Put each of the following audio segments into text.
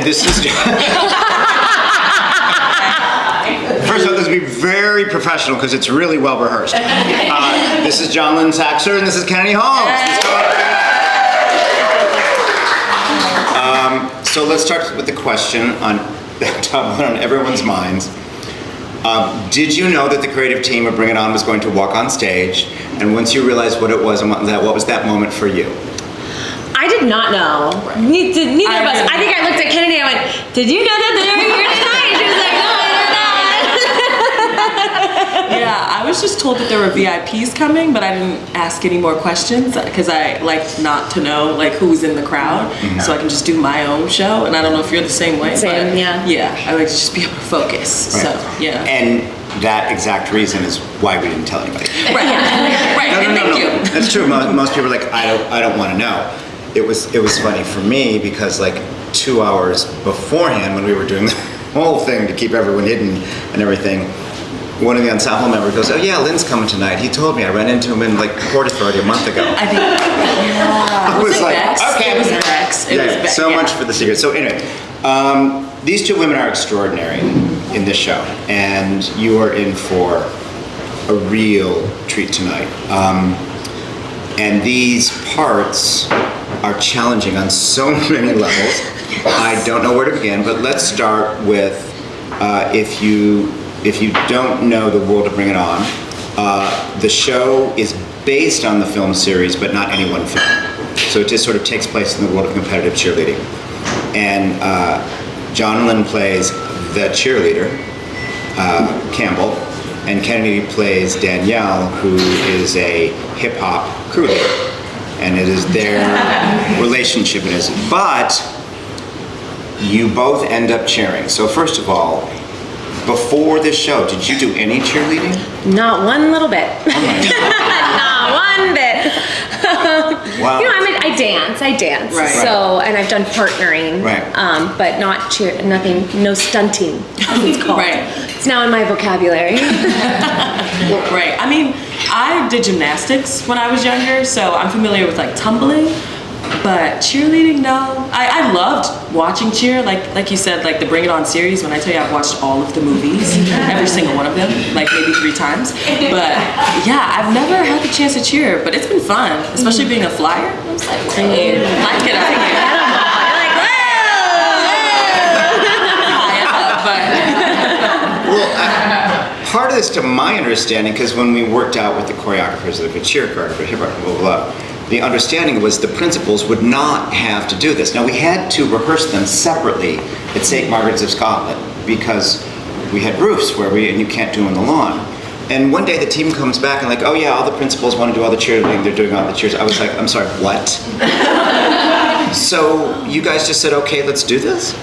this is... First of all, this will be very professional because it's really well rehearsed. This is Jonalyn Saxer and this is Kennedy Holmes. So let's start with the question on top on everyone's minds. Did you know that the creative team of Bring It On was going to walk on stage? And once you realized what it was and what was that moment for you? I did not know. Right. Neither of us. I think I looked at Kennedy and I went, "Did you know that they were here tonight?" She was like, "No, I did not." Yeah, I was just told that there were VIPs coming, but I didn't ask any more questions because I like not to know like who's in the crowd, so I can just do my own show. And I don't know if you're the same way. Same, but yeah. Yeah, I like to just be able to focus. Right. So yeah. And that exact reason is why we didn't tell anybody. Right. Right. No, and thank you. That's true. Most people are like, I don't want to know. It was funny for me because like 2 hours beforehand when we were doing the whole thing to keep everyone hidden and everything, one of the ensemble members goes, "Oh yeah, Lynn's coming tonight. He told me. I ran into him in like Port Authority a month ago." I think. Yeah. I was like, Bex? okay. It was Bex. It was Bex. So much for the secret. So anyway, these two women are extraordinary in this show, and you are in for a real treat tonight. And these parts are challenging on so many levels. I don't know where to begin, but let's start with if you don't know the world of Bring It On, the show is based on the film series, but not any one film. So it just sort of takes place in the world of competitive cheerleading. And Jonalyn plays the cheerleader, Campbell, and Kennedy plays Danielle, who is a hip-hop crew leader. And it is their relationship it is. But you both end up cheering. So first of all, before this show, did you do any cheerleading? Not one little bit. Not one bit. Wow. You know, I dance. Right. So, and I've done partnering. Right. But not nothing, no stunting, as it's called. Right. It's now in my vocabulary. Right. I mean, I did gymnastics when I was younger, so I'm familiar with like tumbling, but cheerleading, no. I loved watching cheer, like you said, like the Bring It On series. When I tell you I've watched all of the movies, every single one of them, like maybe 3 times. But yeah, I've never had the chance to cheer, but it's been fun, especially being a flyer. I was like, hey, let's get out of here. Part of this, to my understanding, because when we worked out with the choreographers, like the cheer choreographer, hip hop, blah, blah, blah, the understanding was the principals would not have to do this. Now, we had to rehearse them separately at St. Margaret's of Scotland because we had roofs and you can't do on the lawn. And one day the team comes back and like, "Oh yeah, all the principals want to do all the cheerleading, they're doing all the cheers." I was like, "I'm sorry, what?" So you guys just said, "Okay, let's do this"?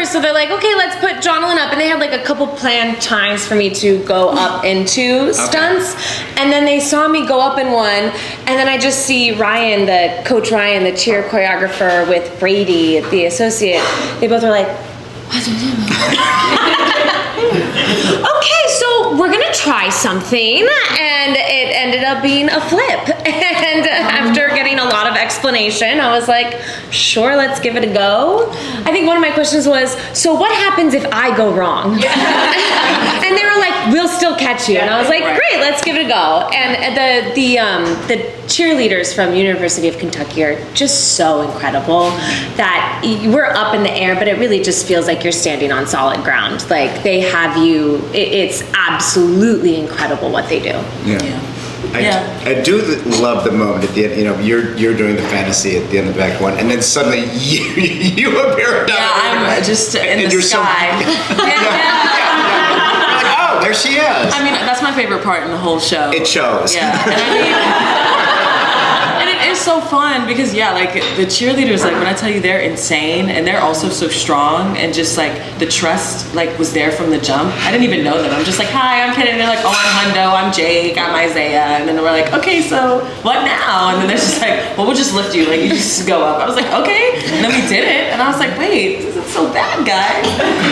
So they're like, "Okay, let's put Jonalyn up," and they had like a couple planned times for me to go up into stunts, and then they saw me go up in one, and then I just see Ryan, Coach Ryan, the cheer choreographer, with Brady, the associate. They both are like, "Okay, so we're gonna try something," and it ended up being a flip. And after getting a lot of explanation, I was like, "Sure, let's give it a go." I think one of my questions was, "So what happens if I go wrong?" And they were like, "We'll still catch you." And I was like, "Great, let's give it a go." And the cheerleaders from University of Kentucky are just so incredible that we're up in the air, but it really just feels like you're standing on solid ground. Like they have you. It's absolutely incredible what they do. I do love the moment at the end. You know, you're doing the fantasy at the end of Act 1, and then suddenly you appear down. Yeah, I'm just in the sky. Like, oh, there she is. I mean, that's my favorite part in the whole show. It shows. Yeah, and I mean, and it is so fun because like the cheerleaders, like when I tell you they're insane and they're also so strong and just like the trust like was there from the jump. I didn't even know them. I'm just like, hi, I'm Kennedy. And they're like, oh, I'm Hundo, I'm Jake, I'm Isaiah. And then we're like, okay, so what now? And then they're just like, well, we'll just lift you. Like you just go up. I was like, okay. And then we did it. And I was like, wait, this isn't so bad, guys.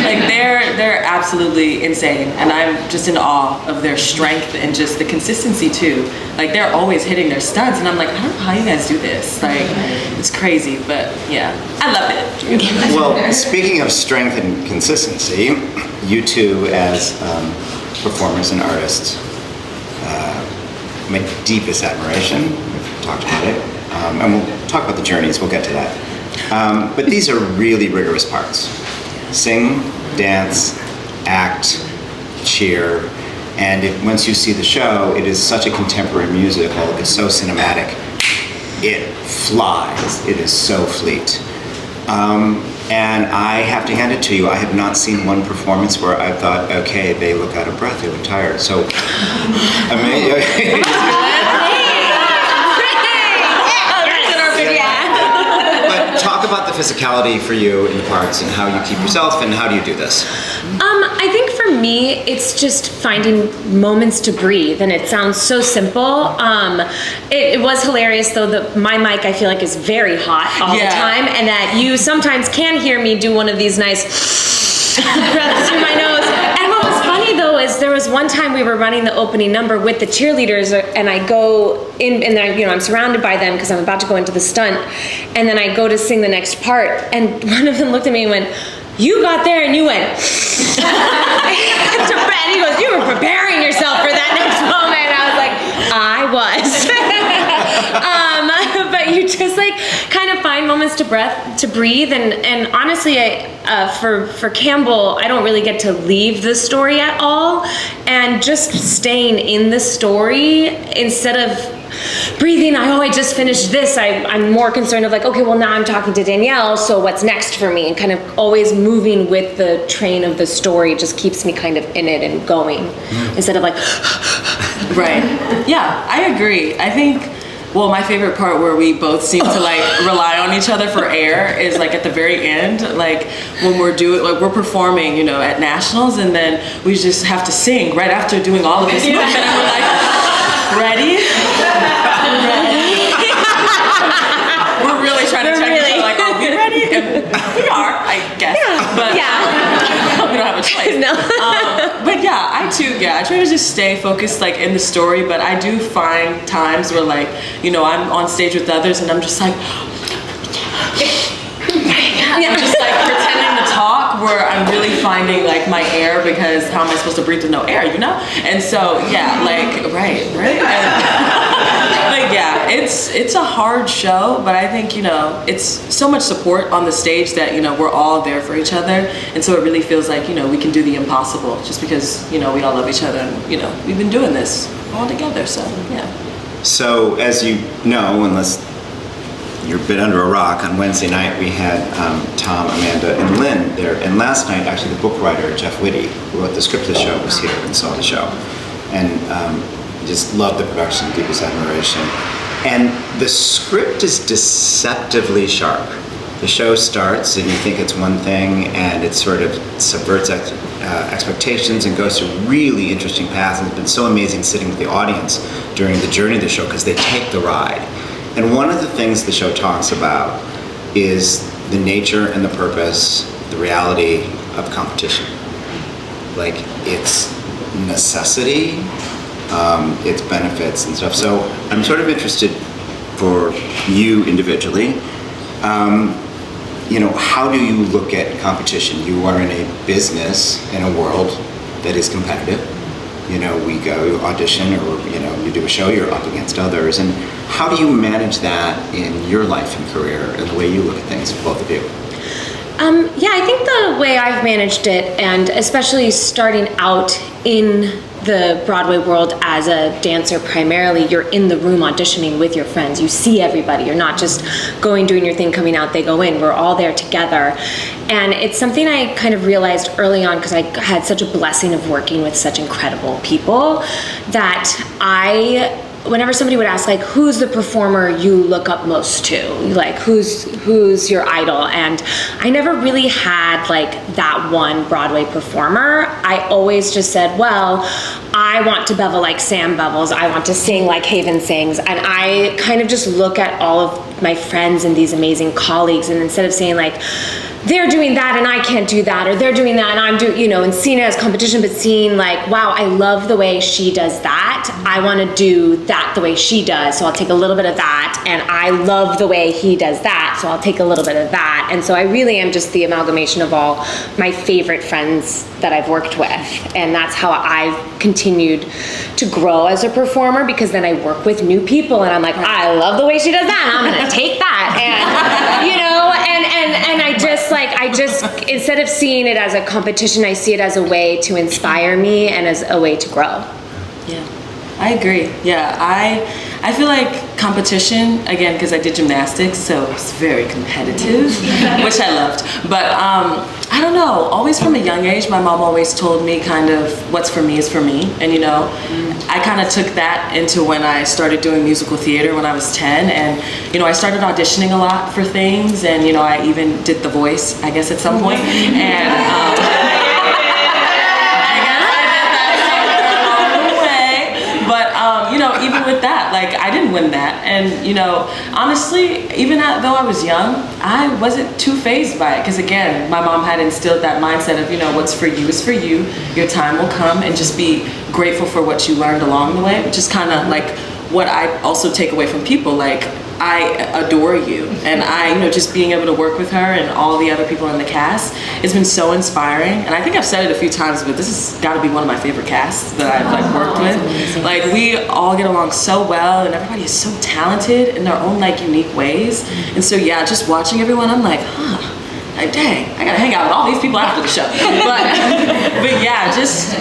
Like they're absolutely insane. And I'm just in awe of their strength and just the consistency too. Like they're always hitting their stunts. And I'm like, I don't know how you guys do this. Like it's crazy, but yeah, I love it. Well, speaking of strength and consistency, you two as performers and artists, my deepest admiration. We've talked about it, and we'll talk about the journeys. We'll get to that. But these are really rigorous parts: sing, dance, act, cheer. And once you see the show, it is such a contemporary musical. It's so cinematic. It flies. It is so fleet. And I have to hand it to you. I have not seen one performance where I thought, okay, they look out of breath, they look tired. So, But talk about the physicality for you in the parts and how you keep yourself and how do you do this? I think for me, it's just finding moments to breathe, and it sounds so simple. It was hilarious though that my mic I feel like is very hot all the time, and that you sometimes can hear me do one of these nice breaths through my nose. And what was funny though is there was one time we were running the opening number with the cheerleaders, and I go in, and I'm surrounded by them because I'm about to go into the stunt, and then I go to sing the next part, and one of them looked at me and went, you got there and you went to Brett. He goes, you were preparing yourself for that next moment. I was like, I was. But you just like kind of find moments to breathe. And honestly, for Campbell, I don't really get to leave the story at all. And just staying in the story instead of breathing, I just finished this. I'm more concerned of like, okay, well now I'm talking to Danielle, so what's next for me? And kind of always moving with the train of the story just keeps me kind of in it and going instead of like, right. Yeah, I agree. I think, well, my favorite part where we both seem to like rely on each other for air is like at the very end, like when we're performing, at nationals, and then we just have to sing right after doing all of this movement, and we're like, ready? We're really trying to check each other, like, are we ready? And we are, I guess. But we don't have a choice. No. But yeah, I try to just stay focused like in the story, but I do find times where like, I'm on stage with others and I'm just like, I'm just like pretending to talk where I'm really finding like my air, because how am I supposed to breathe with no air, And so like right. Like yeah, it's a hard show, but I think it's so much support on the stage that we're all there for each other, and so it really feels like we can do the impossible just because we all love each other, and we've been doing this all together. So yeah. So as you know, unless you're a bit under a rock, on Wednesday night we had Tom, Amanda, and Lynn there. And last night, actually, the book writer, Jeff Whitty, who wrote the script of the show, was here and saw the show. And just loved the production, deepest admiration. And the script is deceptively sharp. The show starts and you think it's one thing, and it sort of subverts expectations and goes through really interesting paths. And it's been so amazing sitting with the audience during the journey of the show because they take the ride. And one of the things the show talks about is the nature and the purpose, the reality of competition. Like its necessity, its benefits and stuff. So I'm sort of interested for you individually, how do you look at competition? You are in a business, in a world that is competitive. We go audition or, you do a show, you're up against others. And how do you manage that in your life and career and the way you look at things, both of you? I think the way I've managed it, and especially starting out in the Broadway world as a dancer primarily, you're in the room auditioning with your friends. You see everybody. You're not just going, doing your thing, coming out, they go in. We're all there together. And it's something I kind of realized early on because I had such a blessing of working with such incredible people that I whenever somebody would ask, like, who's the performer you look up most to? Like, who's your idol? And I never really had, like, that one Broadway performer. I always just said, well, I want to bevel like Sam bevels. I want to sing like Haven sings. And I kind of just look at all of my friends and these amazing colleagues, and instead of saying, like, they're doing that and I can't do that, or they're doing that and I'm doing, you know, and seeing it as competition, but seeing like, wow, I love the way she does that. I want to do that the way she does. So I'll take a little bit of that. And I love the way he does that. So I'll take a little bit of that. And so I really am just the amalgamation of all my favorite friends that I've worked with. And that's how I've continued to grow as a performer, because then I work with new people and I'm like, I love the way she does that. I'm going to take that. And, you know, and I just, instead of seeing it as a competition, I see it as a way to inspire me and as a way to grow. Yeah, I agree. Yeah, I feel like competition, again, because I did gymnastics, so it's very competitive, which I loved. But I don't know, always from a young age, my mom always told me kind of what's for me is for me. And, you know, I kind of took that into when I started doing musical theater when I was 10. And, you know, I started auditioning a lot for things. And, you know, I even did The Voice, I guess, at some point. And you know, even with that, like, I didn't win that. And, you know, honestly, even though I was young, I wasn't too fazed by it. Because, again, my mom had instilled that mindset of, you know, what's for you is for you. Your time will come, and just be grateful for what you learned along the way, which is kind of like what I also take away from people. Like, I adore you, and you know, just being able to work with her and all the other people in the cast, it's been so inspiring. And I think I've said it a few times, but this has got to be one of my favorite casts that I've like worked with. Like, we all get along so well, and everybody is so talented in their own like unique ways. And so yeah, just watching everyone, I'm like, like, dang, I gotta hang out with all these people after the show. But yeah,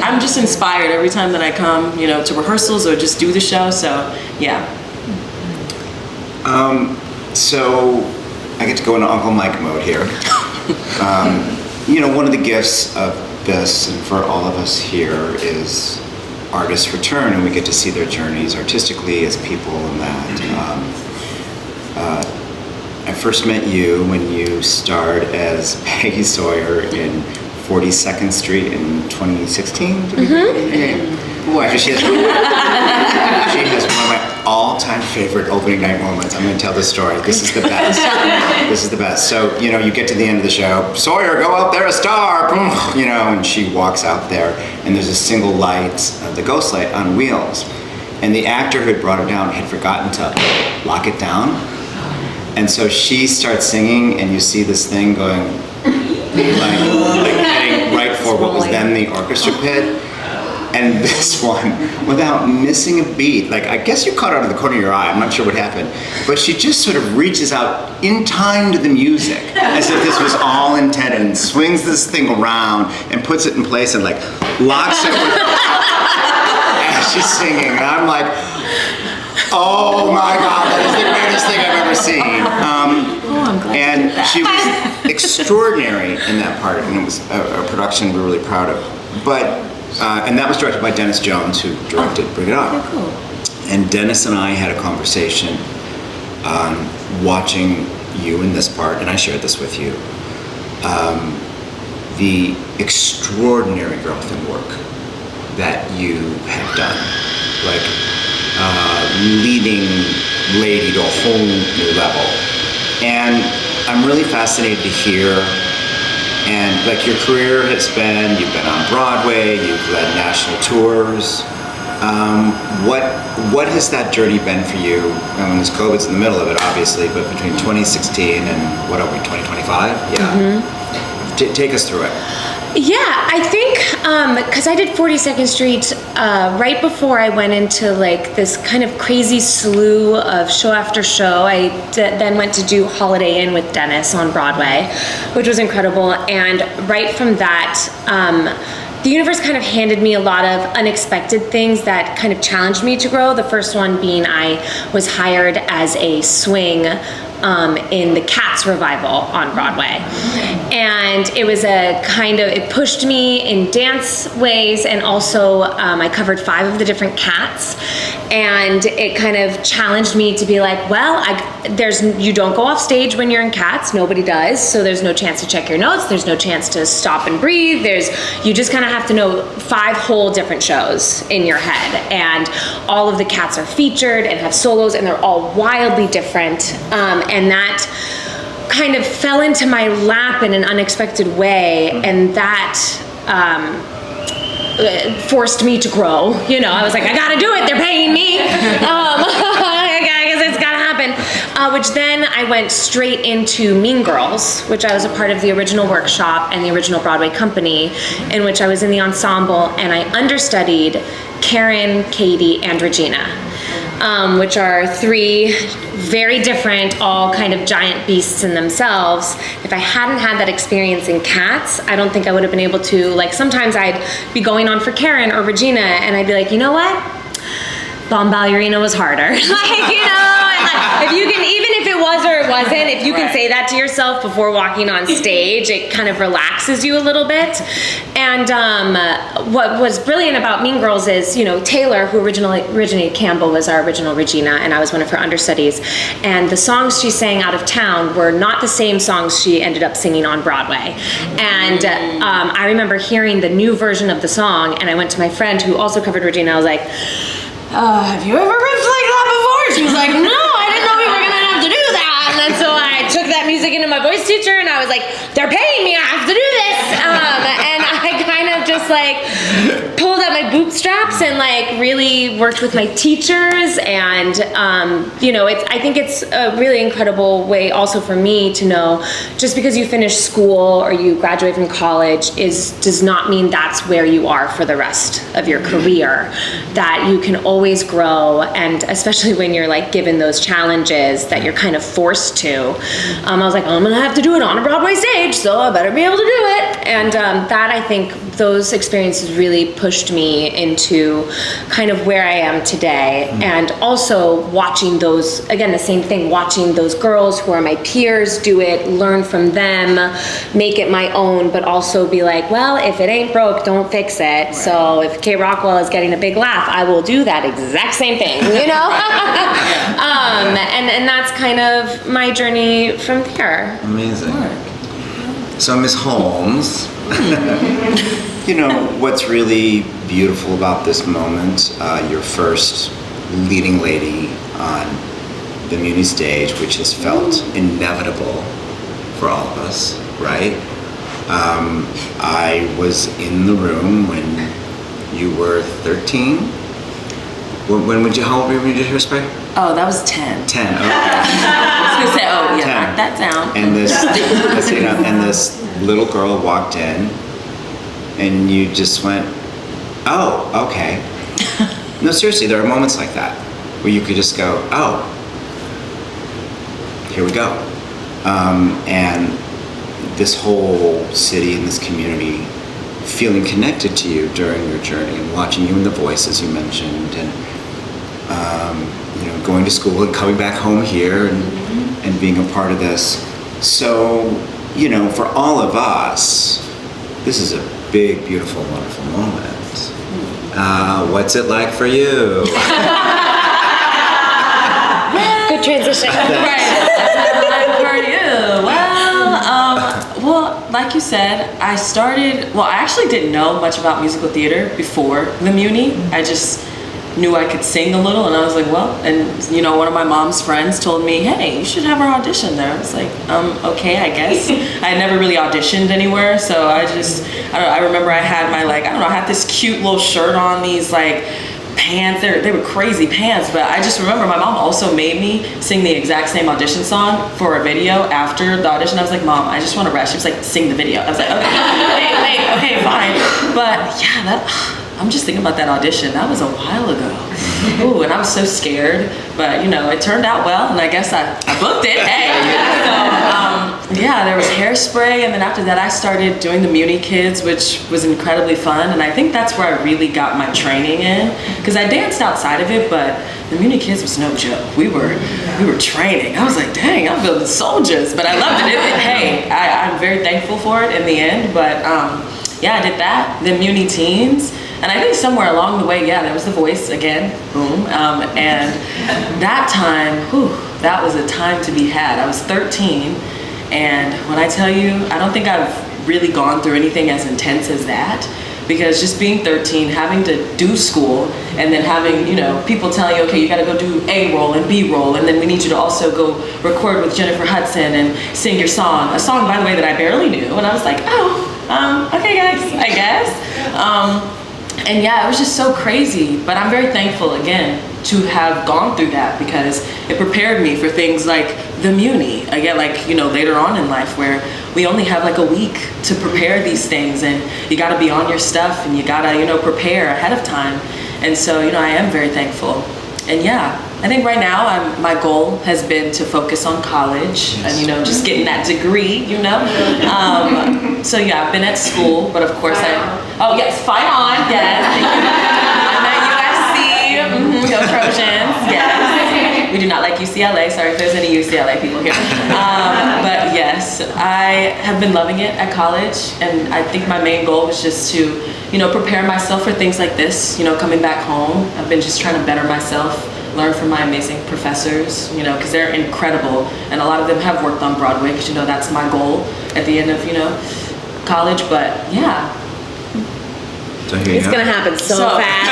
I'm just inspired every time that I come, you know, to rehearsals or just do the show. So yeah. So I get to go into Uncle Mike mode here. You know, one of the gifts of this, and for all of us here, is artists return, and we get to see their journeys artistically as people, and that. I first met you when you starred as Peggy Sawyer in 42nd Street in 2016. Boy, she has one of my all-time favorite opening night moments. I'm going to tell this story. This is the best. This is the best. So, you know, you get to the end of the show, Sawyer, go out there, a star, you know, and she walks out there, and there's a single light, the ghost light on wheels. And the actor who had brought it down had forgotten to lock it down. And so she starts singing, and you see this thing going, like heading right for what was then the orchestra pit. And this one, without missing a beat, like, I guess you caught it out of the corner of your eye, I'm not sure what happened, but she just sort of reaches out in time to the music, as if this was all intended, and swings this thing around and puts it in place and like locks it with as she's singing. And I'm like, oh my God, that is the greatest thing I've ever seen. And she was extraordinary in that part, and it was a production we're really proud of. But and that was directed by Dennis Jones, who directed Bring It On. Oh, cool. And Dennis and I had a conversation watching you in this part, and I shared this with you, the extraordinary growth and work that you have done. Like, leading Lady to a whole new level. And I'm really fascinated to hear. And like, your career has been, you've been on Broadway, you've led national tours. What has that journey been for you? I mean, this COVID's in the middle of it, obviously, but between 2016 and what are we, 2025? Yeah. Take us through it. Yeah, I think, because I did 42nd Street right before I went into like this kind of crazy slew of show after show. I then went to do Holiday Inn with Dennis on Broadway, which was incredible. And right from that, the universe kind of handed me a lot of unexpected things that kind of challenged me to grow. The first one being I was hired as a swing in the Cats revival on Broadway. And it was it pushed me in dance ways, and also I covered 5 of the different Cats. And it kind of challenged me to be like, well, you don't go off stage when you're in Cats. Nobody does. So there's no chance to check your notes. There's no chance to stop and breathe. You just kind of have to know 5 whole different shows in your head. And all of the Cats are featured and have solos, and they're all wildly different. And that kind of fell into my lap in an unexpected way. And that, forced me to grow. I was like, I gotta do it. They're paying me. I guess it's gotta happen. Which then I went straight into Mean Girls, which I was a part of the original workshop and the original Broadway company, in which I was in the ensemble, and I understudied Karen, Katie, and Regina, which are 3 very different, all kind of giant beasts in themselves. If I hadn't had that experience in Cats, I don't think I would have been able to, sometimes I'd be going on for Karen or Regina, and I'd be like, you know what? Bomb Ballerina was harder. If you can, even if it was or it wasn't, if you can say that to yourself before walking on stage, it kind of relaxes you a little bit. And what was brilliant about Mean Girls is, Taylor, who originated Campbell, was our original Regina, and I was one of her understudies. And the songs she sang out of town were not the same songs she ended up singing on Broadway. And I remember hearing the new version of the song, and I went to my friend who also covered Regina. I was like, have you ever riffed like that before? She was like, no, I didn't know we were gonna have to do that. And then so I took that music into my voice teacher, and I was like, they're paying me, I have to do this. And I kind of just pulled out my bootstraps and really worked with my teachers. And I think it's a really incredible way also for me to know, just because you finish school or you graduate from college does not mean that's where you are for the rest of your career. That you can always grow, and especially when you're given those challenges that you're kind of forced to. I was like, I'm gonna have to do it on a Broadway stage, so I better be able to do it. And that, I think, those experiences really pushed me into kind of where I am today. And also watching those, again, the same thing, watching those girls who are my peers do it, learn from them, make it my own, but also be like, well, if it ain't broke, don't fix it. Right. So if Kate Rockwell is getting a big laugh, I will do that exact same thing, and that's kind of my journey from there. Amazing. So Ms. Holmes, what's really beautiful about this moment, your first leading lady on the Muny stage, which has felt inevitable for all of us, right? I was in the room when you were 13. When would you, how old were you when you did Hairspray? Oh, that was 10. 10, okay. I was gonna say, oh yeah, 10. Mark that down. And this little girl walked in, and you just went, oh, okay. No, seriously, there are moments like that where you could just go, oh, here we go. And this whole city and this community feeling connected to you during your journey, and watching you in The Voice, as you mentioned, and going to school and coming back home here, and being a part of this. So, for all of us, this is a big, beautiful, wonderful moment. What's it like for you? Good transition. Right. What's it like for you? Well, like you said, I actually didn't know much about musical theater before the Muny. I just knew I could sing a little, and I was like, well, and one of my mom's friends told me, hey, you should have her audition there. I was like, okay, I guess. I had never really auditioned anywhere, so I remember I had my I had this cute little shirt on, these pants. They were crazy pants, but I just remember my mom also made me sing the exact same audition song for a video after the audition. I was like, Mom, I just want to rest. She was like, sing the video. I was like, okay, fine. But yeah, I'm just thinking about that audition. That was a while ago. Ooh, and I was so scared, but it turned out well, and I guess I booked it. Hey. So, there was Hairspray, and then after that I started doing the Muny Kids, which was incredibly fun, and I think that's where I really got my training in, because I danced outside of it, but the Muny Kids was no joke. We were training. I was like, dang, I'm building soldiers, but I loved it. Hey, I'm very thankful for it in the end, but I did that. Then Muny Teens. And I think somewhere along the way, yeah, there was the voice again, boom. And that time, that was a time to be had. I was 13, and when I tell you, I don't think I've really gone through anything as intense as that. Because just being 13, having to do school, and then having, people telling you, okay, you gotta go do A role and B role, and then we need you to also go record with Jennifer Hudson and sing your song. A song, by the way, that I barely knew. And I was like, okay guys, I guess. And yeah, it was just so crazy. But I'm very thankful, again, to have gone through that, because it prepared me for things like the Muny. Again, later on in life, where we only have like a week to prepare these things, and you gotta be on your stuff, and you gotta, prepare ahead of time. And so, I am very thankful. And yeah, I think right now my goal has been to focus on college and, just getting that degree, So yeah, I've been at school, but of course oh yes, fight on, yes. I'm at USC, go Trojans, yes. We do not like UCLA, sorry if there's any UCLA people here. But yes, I have been loving it at college, and I think my main goal was just to, prepare myself for things like this, coming back home. I've been just trying to better myself, learn from my amazing professors, because they're incredible, and a lot of them have worked on Broadway, because that's my goal at the end of, college. But yeah. It's gonna happen so fast.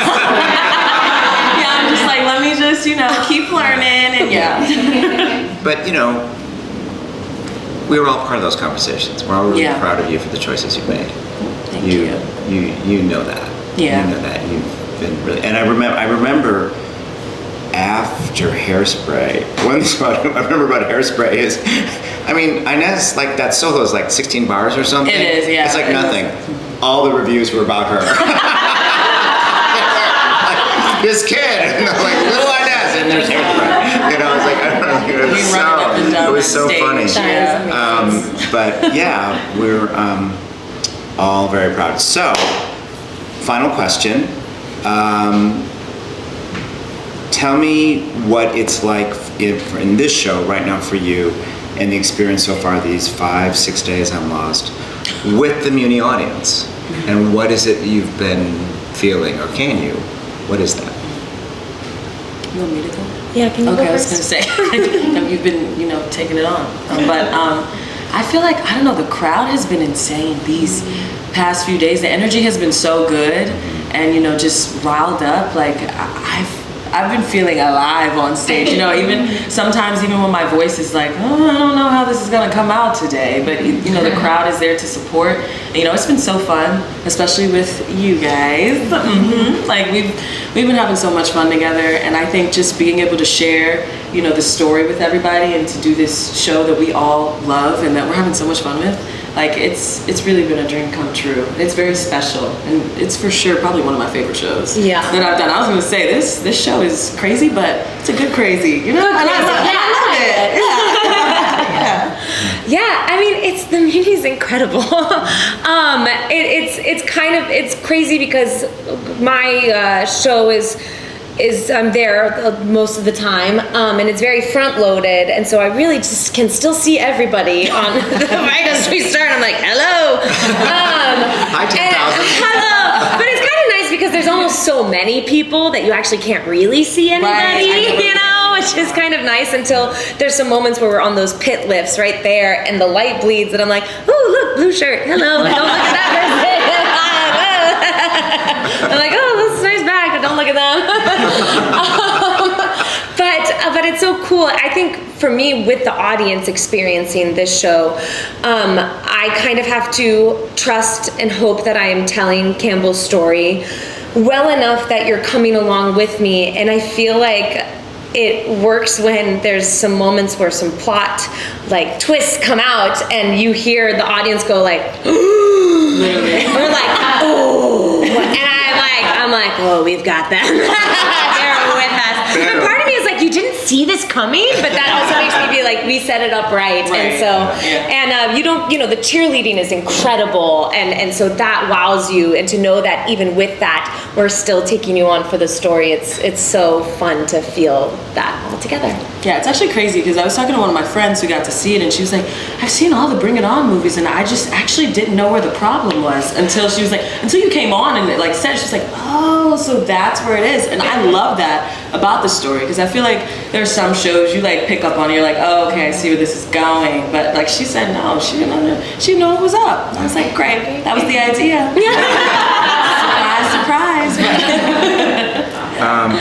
Yeah, I'm just like, let me just, keep learning, and yeah. But, we were all part of those conversations. We're all really proud of you for the choices you've made. Thank you. You know that. Yeah. You know that. You've been really, and I remember after Hairspray, one thing I remember about Hairspray is, Inez, like that solo is like 16 bars or something. It is, yeah. It's like nothing. All the reviews were about her. Like, this kid, and I'm like, little Inez, and there's Hairspray. It's like, I don't know, it was so funny. Yeah. But yeah, we're all very proud. So, final question. Tell me what it's like in this show right now for you, and the experience so far these 5-6 days I'm lost with the Muny audience, and what is it you've been feeling, or can you? What is that? You want me to go? Yeah, can you go I was first? gonna say, you've been, taking it on. But I feel like, I don't know, the crowd has been insane these past few days. The energy has been so good, and, just riled up. Like, I've been feeling alive on stage, even sometimes even when my voice is like, I don't know how this is gonna come out today, but the crowd is there to support. And, it's been so fun, especially with you guys. Like we've been having so much fun together, and I think just being able to share, the story with everybody, and to do this show that we all love and that we're having so much fun with, like it's really been a dream come true. It's very special, and it's for sure probably one of my favorite shows that I've done. I was gonna say this show is crazy, but it's a good crazy, I love it. Yeah, the Muny's incredible. It's crazy because my show is I'm there most of the time, and it's very front loaded, and so I really just can still see everybody on the right as we start. I'm like, hello. Hi, 10,000. Hello. But it's kind of nice because there's almost so many people that you actually can't really see anybody, which is kind of nice until there's some moments where we're on those pit lifts right there, and the light bleeds, and I'm like, oh, look, blue shirt, hello, don't look at that person. I'm like, oh, this is nice bag, but don't look at them. But it's so cool. I think for me, with the audience experiencing this show, I kind of have to trust and hope that I am telling Campbell's story well enough that you're coming along with me, and I feel like it works when there's some moments where some plot like twists come out and you hear the audience go like, we're like, oh, and I'm like, oh, we've got them. They're with us. But part of me is like, you you didn't see this coming, but that also makes me be like, we set it up right. And so, and you don't, the cheerleading is incredible, and so that wows you, and to know that even with that, we're still taking you on for the story. It's so fun to feel that all together. Yeah, it's actually crazy because I was talking to one of my friends who got to see it, and she was like, I've seen all the Bring It On movies, and I just actually didn't know where the problem was until she was like, until you came on and it like said, she's like, oh, so that's where it is. And I love that about the story, because I feel like there's some shows you like pick up on, and you're like, oh, okay, I see where this is going. But like she said, no, she didn't know what was up. I was like, great, that was the idea. Surprise.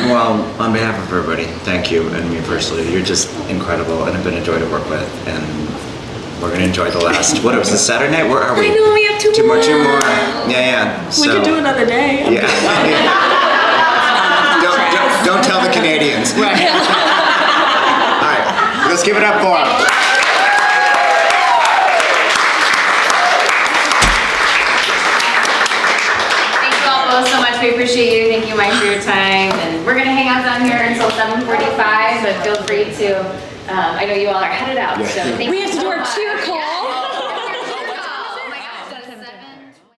Well, on behalf of everybody, thank you, and me personally, you're just incredible, and have been a joy to work with, and we're gonna enjoy the last, what was this, Saturday night? Where are we? I know, we have two more. Two more. Yeah. We could do another day. Yeah. Don't tell the Canadians. Right. All right, let's give it up for him. So much. We appreciate you. Thank you, Mike, for your time. And we're going to hang out down here until 7:45, but feel free to, I know you all are headed out. So thank We you have to do so our much. cheer call.